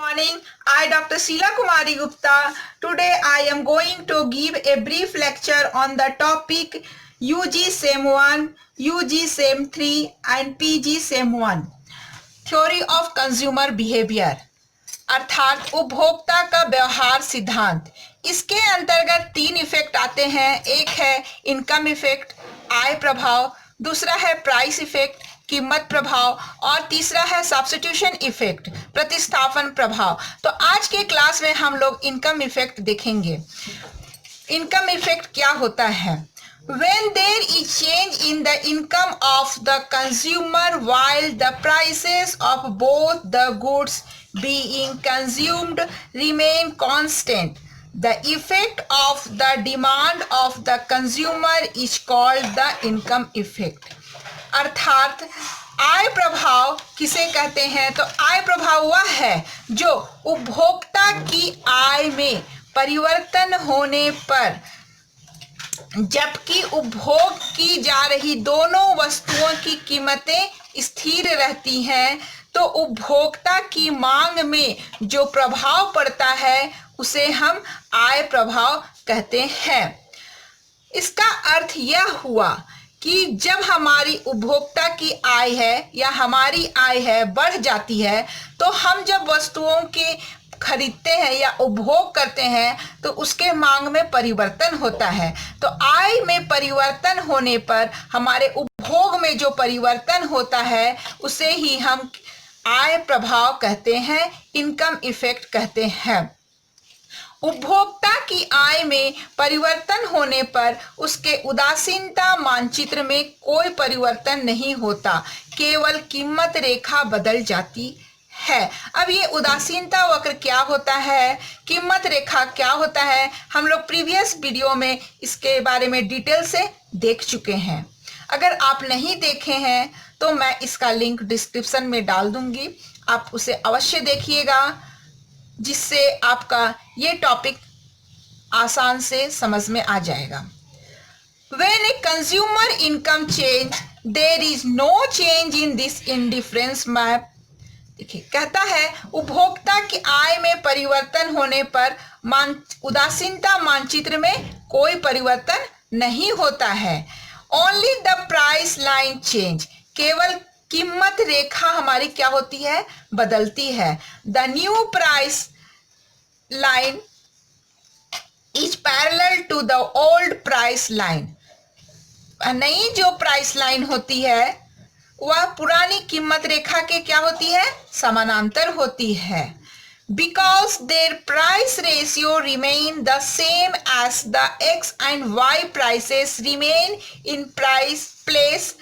Morning, I Dr. Sheila Kumari Gupta. Today I am going to give a brief lecture on the topic UG SEM 1, UG SEM 3 and PG SEM 1. Theory of Consumer Behavior अर्थात उपभोक्ता का व्यवहार सिद्धांत। इसके अंतर्गत तीन effect आते हैं। एक है इनकम इफेक्ट, आय प्रभाव, दूसरा है प्राइस इफेक्ट, कीमत प्रभाव, और तीसरा है सब्स्टिट्यूशन इफेक्ट, प्रतिस्थापन प्रभाव। तो आज के क्लास में हम लोग इनकम इफेक्ट देखेंगे। इनकम इफेक्ट क्या होता है? When there is change in the income of the consumer while the prices of both the goods being consumed remain constant, the effect of the demand of the consumer is called the income effect. अर्थात आय प्रभाव किसे कहते हैं? तो आय प्रभाव वह है जो उपभोक्ता की आय में परिवर्तन होने पर, जबकि उपभोग की जा रही दोनों वस्तुओं की कीमतें स्थिर रहती हैं, तो उपभोक्ता की मांग में जो प्रभाव पड़ता है उसे हम आय प्रभाव कहते हैं। इसका अर्थ यह हुआ कि जब हमारी उपभोक्ता की आय है या हमारी आय है बढ़ जाती है, तो हम जब वस्तुओं के खरीदते हैं या उपभोग करते हैं तो उसके मांग में परिवर्तन होता है। तो आय में परिवर्तन होने पर हमारे उपभोग में जो परिवर्तन होता है उसे ही हम आय प्रभाव कहते हैं, इनकम इफेक्ट कहते हैं। उपभोक्ता की आय में परिवर्तन होने पर उसके उदासीनता मानचित्र में कोई परिवर्तन नहीं होता, केवल कीमत रेखा बदल जाती है। अब ये उदासीनता वक्र क्या होता है, कीमत रेखा क्या होता है, हम लोग प्रीवियस वीडियो में इसके बारे में डिटेल से देख चुके हैं। अगर आप नहीं देखे हैं तो मैं इसका लिंक डिस्क्रिप्शन में डाल दूंगी, आप उसे अवश्य देखिएगा, जिससे आपका ये टॉपिक आसान से समझ में आ जाएगा। When a consumer income change, there is no change in this indifference map. देखिए, कहता है उपभोक्ता की आय में परिवर्तन होने पर उदासीनता मानचित्र में कोई परिवर्तन नहीं होता है। Only the price line change, केवल कीमत रेखा हमारी क्या होती है? बदलती है। The new price line is parallel to the old price line. नई जो प्राइस लाइन होती है वह पुरानी कीमत रेखा के क्या होती है? समानांतर होती है। Because their price ratio remain the same as the x and y prices remain in place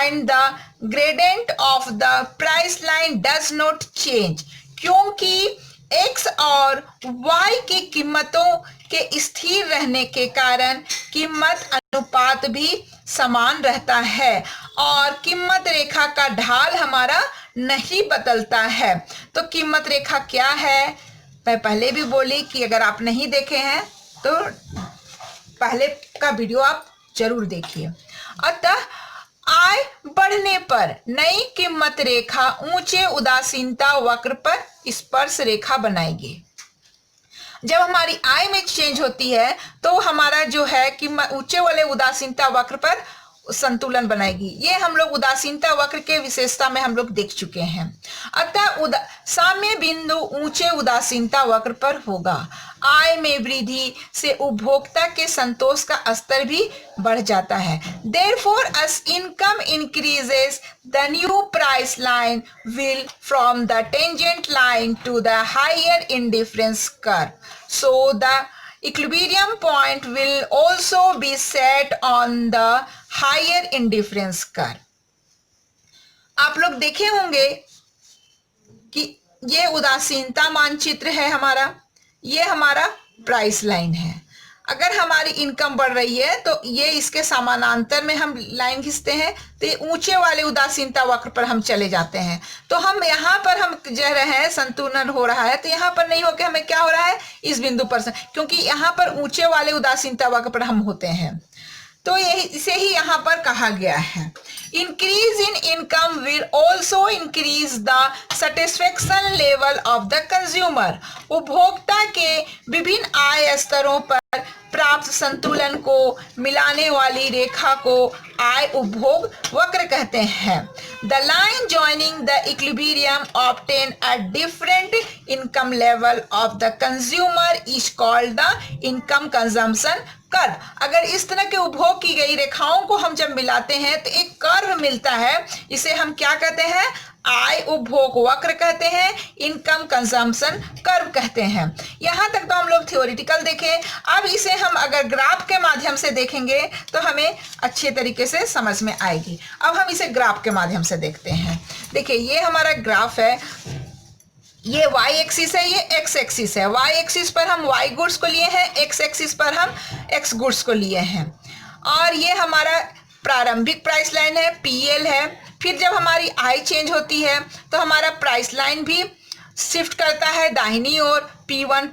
and the gradient of the price line does not change. क्योंकि x और y की कीमतों के स्थिर रहने के कारण कीमत अनुपात भी समान रहता है और कीमत रेखा का ढाल हमारा नहीं बदलता है। तो कीमत रेखा क्या है? मैं पहले भी बोली कि अगर आप नहीं देखे हैं तो पहले का वीडियो आप जरूर देखिए। अतः आय बढ़ने पर नई कीमत रेखा ऊंचे उदासीनता वक्र पर स्पर्श रेखा बनाएगी। जब हमारी आय में चेंज होती है तो हमारा जो है कि ऊंचे वाले उदासीनता वक्र पर संतुलन बनाएगी। ये हम लोग उदासीनता वक्र के विशेषता में हम लोग देख चुके हैं। अतः साम्य बिंदु ऊंचे उदासीनता वक्र पर होगा। आय में वृद्धि से उपभोक्ता के संतोष का स्तर भी बढ़ जाता है। Therefore, as income increases, the new price line will from the tangent line to the higher indifference curve. So the equilibrium point will also be set on the higher indifference curve. आप लोग देखे होंगे कि ये उदासीनता मानचित्र है हमारा, ये हमारा प्राइस लाइन है। अगर हमारी इनकम बढ़ रही है तो ये इसके समानांतर में हम लाइन खींचते हैं तो ये ऊंचे वाले उदासीनता वक्र पर हम चले जाते हैं। तो हम यहाँ पर हम जो रहे हैं संतुलन हो रहा है, तो यहाँ पर नहीं होकर हमें क्या हो रहा है? इस बिंदु पर, क्योंकि यहाँ पर ऊंचे वाले उदासीनता वक्र पर हम होते हैं। तो यही इसे ही यहाँ पर कहा गया है। Increase in income will also increase the satisfaction level of the consumer. उपभोक्ता के विभिन्न आय स्तरों पर प्राप्त संतुलन को मिलाने वाली रेखा को आय उपभोग वक्र कहते हैं। The line joining the equilibrium obtain at different income level of the consumer is called the income consumption curve. अगर इस तरह के उपभोग की गई रेखाओं को हम जब मिलाते हैं तो एक कर्व मिलता है, इसे हम क्या कहते हैं? आय उपभोग वक्र कहते हैं, इनकम कंजम्पशन कर्व कहते हैं। यहां तक तो हम लोग थ्योरेटिकल देखे। अब इसे हम अगर ग्राफ के माध्यम से देखेंगे तो हमें अच्छे तरीके से समझ में आएगी। अब हम इसे ग्राफ के माध्यम से देखते हैं। देखिए ये हमारा ग्राफ है, ये y एक्सिस है, ये x एक्सिस है। y एक्सिस पर हम y गुड्स को लिए हैं, x एक्सिस पर हम x गुड्स को लिए हैं। और ये हमारा प्रारंभिक प्राइस लाइन है, PL है। फिर जब हमारी आय चेंज होती है तो हमारा प्राइस लाइन भी शिफ्ट करता है दाहिनी ओर, P1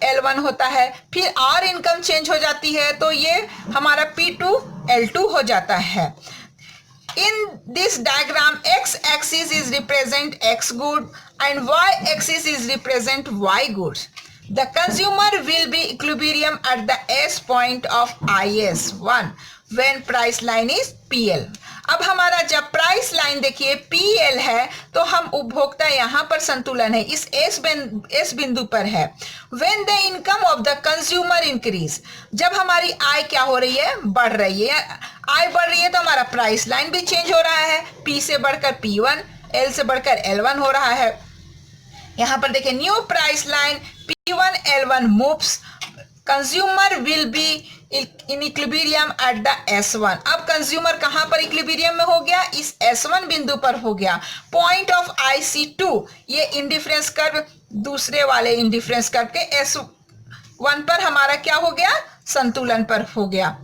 L1 होता है। फिर और इनकम चेंज हो जाती है तो ये हमारा P2 L2 हो जाता है। In this diagram, x axis is represent x good and y axis is represent y goods. The consumer will be equilibrium at the S point of IS1 when price line is PL. अब हमारा जब price line देखिए PL है तो हम उपभोक्ता यहाँ पर संतुलन है, इस S बिंदु पर है। When the income of the consumer increase, जब हमारी आय क्या हो रही है? बढ़ रही है। आय बढ़ रही है तो हमारा प्राइस लाइन भी चेंज हो रहा है, P से बढ़कर P1, L से बढ़कर L1 हो रहा है। यहाँ पर देखिए new price line P1 L1 moves, consumer will be in equilibrium at the S1। अब कंज्यूमर कहां पर इक्विलिब्रियम में हो गया? इस S1 बिंदु पर हो गया। पॉइंट ऑफ IC2, ये इंडिफरेंस कर्व दूसरे वाले इंडिफरेंस कर्व के S1 पर हमारा क्या हो गया? संतुलन पर हो गया।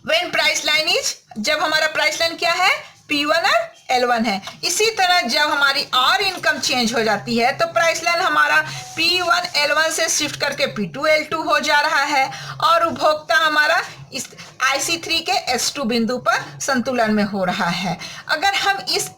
व्हेन प्राइस लाइन इज, जब हमारा प्राइस लाइन क्या है? P1 और L1 है। इसी तरह जब हमारी और इनकम चेंज हो जाती है तो प्राइस लाइन हमारा P1 L1 से शिफ्ट करके P2 L2 हो जा रहा है और उपभोक्ता हमारा इस IC3 के S2 बिंदु पर संतुलन में हो रहा है। अगर हम इस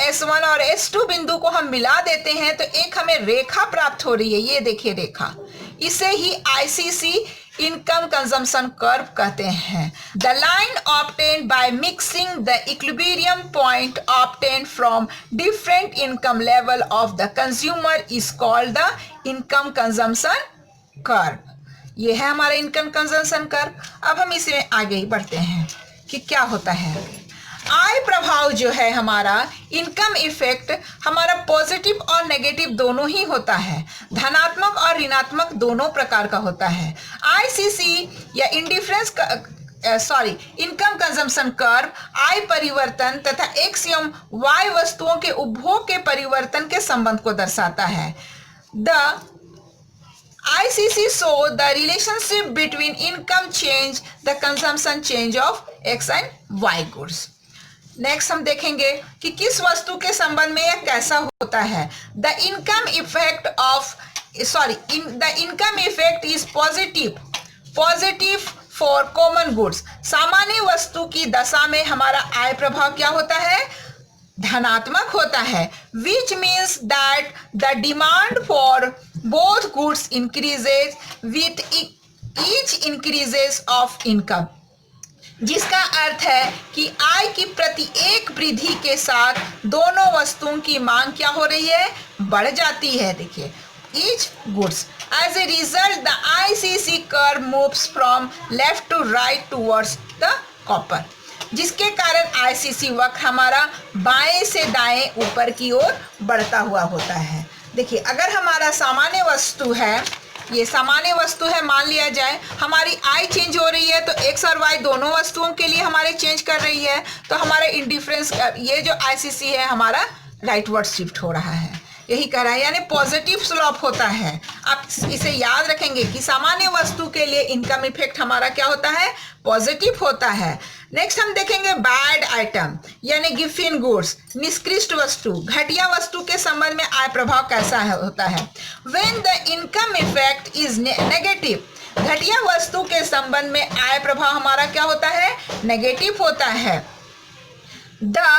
S1 और S2 बिंदु को हम मिला देते हैं तो एक हमें रेखा प्राप्त हो रही है। ये देखिए रेखा, इसे ही ICC इनकम कंजम्पशन कर्व कहते हैं। The line obtained by mixing the equilibrium point obtained from different income level of the consumer is called the income consumption curve. ये है हमारा इनकम कंजम्पशन कर्व। अब हम इसमें आगे ही बढ़ते हैं कि क्या होता है। आय प्रभाव जो है हमारा इनकम इफेक्ट हमारा पॉजिटिव और नेगेटिव दोनों ही होता है, धनात्मक और ऋणात्मक दोनों प्रकार का होता है। ICC या इनकम कंजम्पशन कर्व आय परिवर्तन तथा X एवं Y वस्तुओं के उपभोग के परिवर्तन के संबंध को दर्शाता है। The ICC show the relationship between income change, the consumption change of X and Y goods. Next हम देखेंगे कि किस वस्तु के संबंध में यह कैसा होता है। The income effect is positive for common goods. सामान्य वस्तु की दशा में हमारा आय प्रभाव क्या होता है? धनात्मक होता है। Which means that the demand for both goods increases with each increases of income, जिसका अर्थ है कि आय की प्रति एक वृद्धि के साथ दोनों वस्तुओं की मांग क्या हो रही है? बढ़ जाती है। देखिए each goods, as a result the ICC curve moves from left to right towards the copper, जिसके कारण ICC वक्र हमारा बाएं से दाएं ऊपर की ओर बढ़ता हुआ होता है। देखिए अगर हमारा सामान्य वस्तु है, ये सामान्य वस्तु है, मान लिया जाए हमारी आय चेंज हो रही है तो X और Y दोनों वस्तुओं के लिए हमारे चेंज कर रही है, तो हमारा इंडिफरेंस ये जो ICC है हमारा राइटवर्ड शिफ्ट हो रहा है। यही कह रहा है, यानी पॉजिटिव स्लोप होता है। आप इसे याद रखेंगे कि सामान्य वस्तु के लिए इनकम इफेक्ट हमारा क्या होता है? पॉजिटिव होता है। नेक्स्ट हम देखेंगे बैड आइटम यानी गिफिन गुड्स, निष्कृष्ट वस्तु, घटिया वस्तु के संबंध में आय प्रभाव कैसा होता है। When the income effect is negative घटिया वस्तु के संबंध में आय प्रभाव हमारा क्या होता है, नेगेटिव होता है। The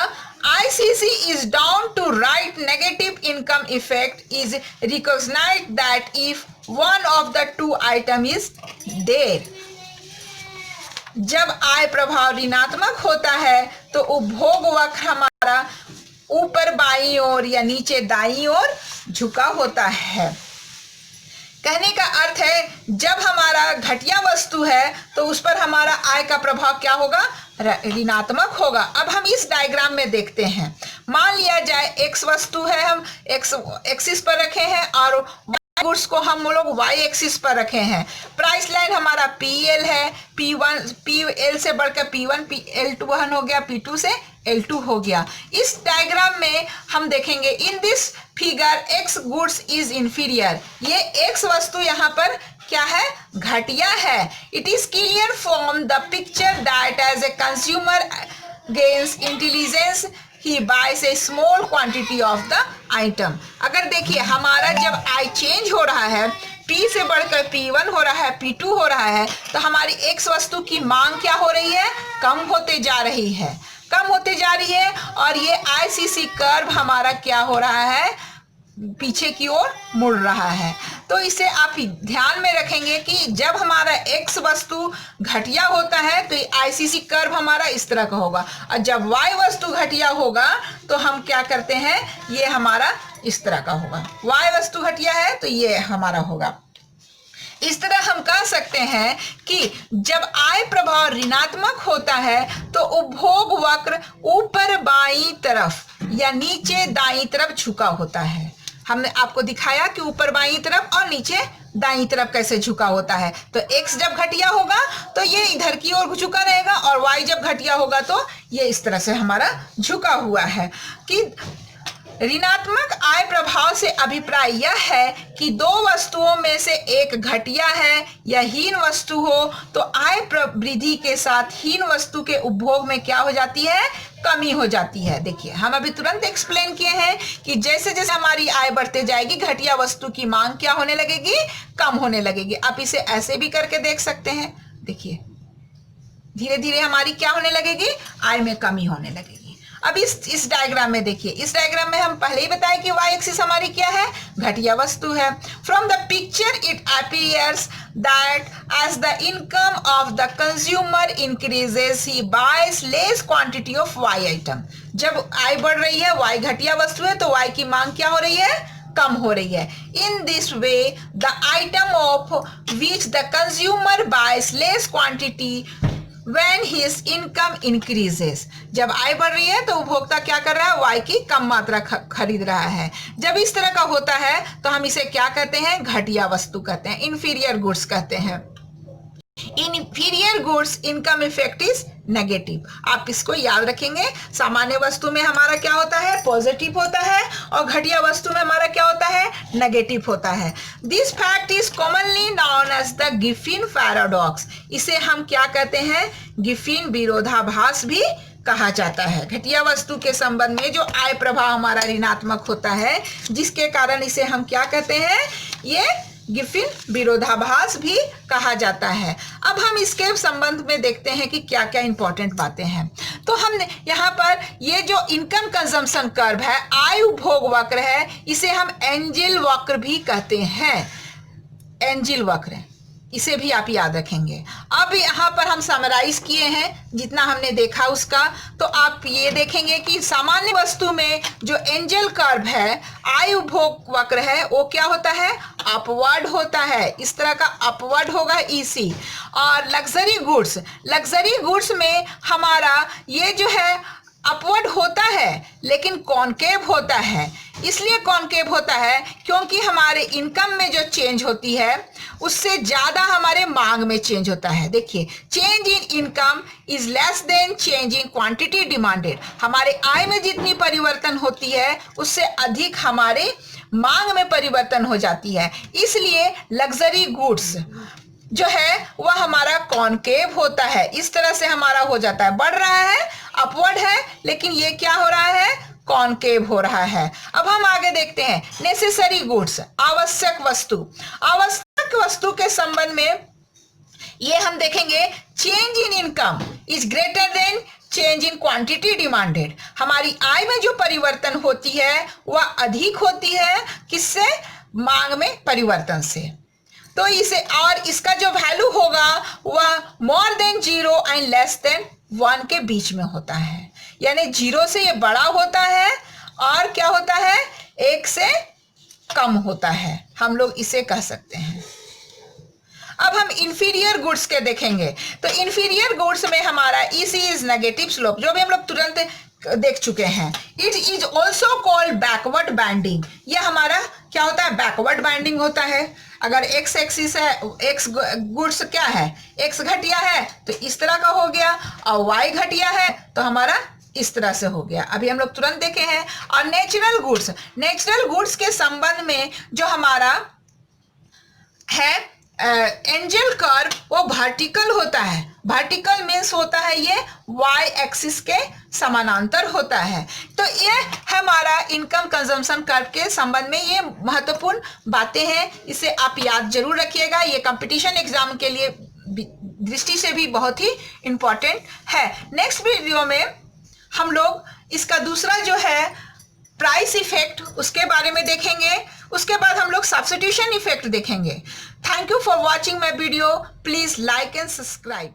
ICC is down to write negative income effect is recognized that if one of the two item is there। जब आय प्रभाव ऋणात्मक होता है तो उपभोग वक्र हमारा ऊपर बाईं ओर या नीचे दाईं ओर झुका होता है। कहने का अर्थ है जब हमारा घटिया वस्तु है तो उस पर हमारा आय का प्रभाव क्या होगा, ऋणात्मक होगा। अब हम इस डायग्राम में देखते हैं, मान लिया जाए एक्स वस्तु है, हम एक्स एक्सिस पर रखे हैं और गुड्स को हम लोग वाई एक्सिस पर रखे हैं। प्राइस लाइन हमारा पीएल है, P1 पीएल से बढ़कर P1 L2 हो गया, P2 से L2 हो गया। इस डायग्राम में हम देखेंगे in this figure X goods is inferior, ये एक्स वस्तु यहाँ पर क्या है, घटिया है। It is clear from the picture that as a consumer gains intelligence he buys a small quantity of the item. अगर देखिए हमारा जब आई चेंज हो रहा है, P से बढ़कर P1 हो रहा है, P2 हो रहा है, तो हमारी एक्स वस्तु की मांग क्या हो रही है, कम होते जा रही है, कम होते जा रही है। और ये ICC कर्व हमारा क्या हो रहा है, पीछे की ओर मुड़ रहा है। तो इसे आप ध्यान में रखेंगे कि जब हमारा एक्स वस्तु घटिया होता है तो ICC कर्व हमारा इस तरह का होगा, और जब वाई वस्तु घटिया होगा तो हम क्या करते हैं, ये हमारा इस तरह का होगा। वाई वस्तु घटिया है तो ये हमारा होगा। इस तरह हम कह सकते हैं कि जब आय प्रभाव ऋणात्मक होता है तो उपभोग वक्र ऊपर बाईं तरफ या नीचे दाईं तरफ झुका होता है। हमने आपको दिखाया कि ऊपर बाईं तरफ और नीचे दाईं तरफ कैसे झुका होता है। तो x जब घटिया होगा तो ये इधर की ओर झुका रहेगा, और y जब घटिया होगा तो ये इस तरह से हमारा झुका हुआ है। कि ऋणात्मक आय प्रभाव से अभिप्राय यह है कि दो वस्तुओं में से एक घटिया है या हीन वस्तु हो तो आय वृद्धि के साथ हीन वस्तु के उपभोग में क्या हो जाती है, कमी हो जाती है। देखिए हम अभी तुरंत एक्सप्लेन किए हैं कि जैसे जैसे हमारी आय बढ़ते जाएगी घटिया वस्तु की मांग क्या होने लगेगी, कम होने लगेगी। आप इसे ऐसे भी करके देख सकते हैं। देखिए धीरे धीरे हमारी क्या होने लगेगी, आय में कमी होने लगेगी। अब इस डायग्राम में देखिए, इस डायग्राम में हम पहले ही बताए कि वाई एक्सिस हमारी क्या है, घटिया वस्तु है। From the picture it appears that as the income of the consumer increases he buys less quantity of Y item. जब आय बढ़ रही है, वाई घटिया वस्तु है, तो वाई की मांग क्या हो रही है, कम हो रही है। In this way the item of which the consumer buys less quantity when his income increases। जब आय बढ़ रही है तो उपभोक्ता क्या कर रहा है, वाई की कम मात्रा खरीद रहा है। जब इस तरह का होता है तो हम इसे क्या कहते हैं, घटिया वस्तु कहते हैं, इंफीरियर गुड्स कहते हैं। Inferior goods income effect is negative. आप इसको याद रखेंगे, सामान्य वस्तु में हमारा क्या होता है, पॉजिटिव होता है, और घटिया वस्तु में हमारा क्या होता है, नेगेटिव होता है। This fact is commonly known as the Giffen paradox. इसे हम क्या कहते हैं, गिफिन विरोधाभास भी कहा जाता है। घटिया वस्तु के संबंध में जो आय प्रभाव हमारा ऋणात्मक होता है, जिसके कारण इसे हम क्या कहते हैं, ये गिफिन विरोधाभास भी कहा जाता है। अब हम इसके संबंध में देखते हैं कि क्या क्या इंपॉर्टेंट बातें हैं। तो हमने यहाँ पर ये जो इनकम कंजम्पशन कर्व है, आय उपभोग वक्र है, इसे हम एंजिल वक्र भी कहते हैं। एंजिल वक्र, इसे भी आप याद रखेंगे। अब यहाँ पर हम समराइज किए हैं जितना हमने देखा उसका, तो आप ये देखेंगे कि सामान्य वस्तु में जो एंजल कर्व है, आय उपभोग वक्र है, वो क्या होता है, अपवर्ड होता है। इस तरह का अपवर्ड होगा EC। और लग्जरी गुड्स में हमारा ये जो है अपवर्ड होता है लेकिन कॉनकेव होता है। इसलिए कॉनकेव होता है क्योंकि हमारे इनकम में जो चेंज होती है उससे ज़्यादा हमारे मांग में चेंज होता है। देखिए, change in income is less than change in quantity demanded. हमारे आय में जितनी परिवर्तन होती है उससे अधिक हमारे मांग में परिवर्तन हो जाती है। इसलिए लग्जरी गुड्स जो है वह हमारा कॉनकेव होता है। इस तरह से हमारा हो जाता है, बढ़ रहा है, अपवर्ड है, लेकिन ये क्या हो रहा है, कॉनकेव हो रहा है। अब हम आगे देखते हैं नेसेसरी गुड्स, आवश्यक वस्तु। आवश्यक वस्तु के संबंध में ये हम देखेंगे change in income is greater than change in quantity demanded. हमारी आय में जो परिवर्तन होती है वह अधिक होती है किससे? मांग में परिवर्तन से। तो इसे और इसका जो वैल्यू होगा वह more than 0 and less than 1 के बीच में होता है, यानी 0 से ये बड़ा होता है और क्या होता है 1 से कम होता है, हम लोग इसे कह सकते हैं। अब हम इंफीरियर गुड्स के देखेंगे। तो इंफीरियर गुड्स में हमारा EC इज नेगेटिव स्लोप, जो भी हम लोग तुरंत देख चुके हैं। It is also called backward binding. यह हमारा क्या होता है? बैकवर्ड बाइंडिंग होता है। अगर एक्स एक्सिस है, एक्स गुड्स क्या है? एक्स घटिया है तो इस तरह का हो गया, और वाई घटिया है तो हमारा इस तरह से हो गया। अभी हम लोग तुरंत देखे हैं। और नेचुरल गुड्स के संबंध में जो हमारा है एंजल कर्व वो वर्टिकल होता है। वर्टिकल मीन्स होता है ये वाई एक्सिस के समानांतर होता है। तो ये हमारा इनकम कंजम्पशन कर्व के संबंध में ये महत्वपूर्ण बातें हैं, इसे आप याद जरूर रखिएगा। ये कंपटीशन एग्जाम के लिए दृष्टि से भी बहुत ही इंपॉर्टेंट है। नेक्स्ट वीडियो में हम लोग इसका दूसरा जो है प्राइस इफेक्ट उसके बारे में देखेंगे। उसके बाद हम लोग सब्स्टिट्यूशन इफेक्ट देखेंगे। Thank you for watching my video. Please like and subscribe.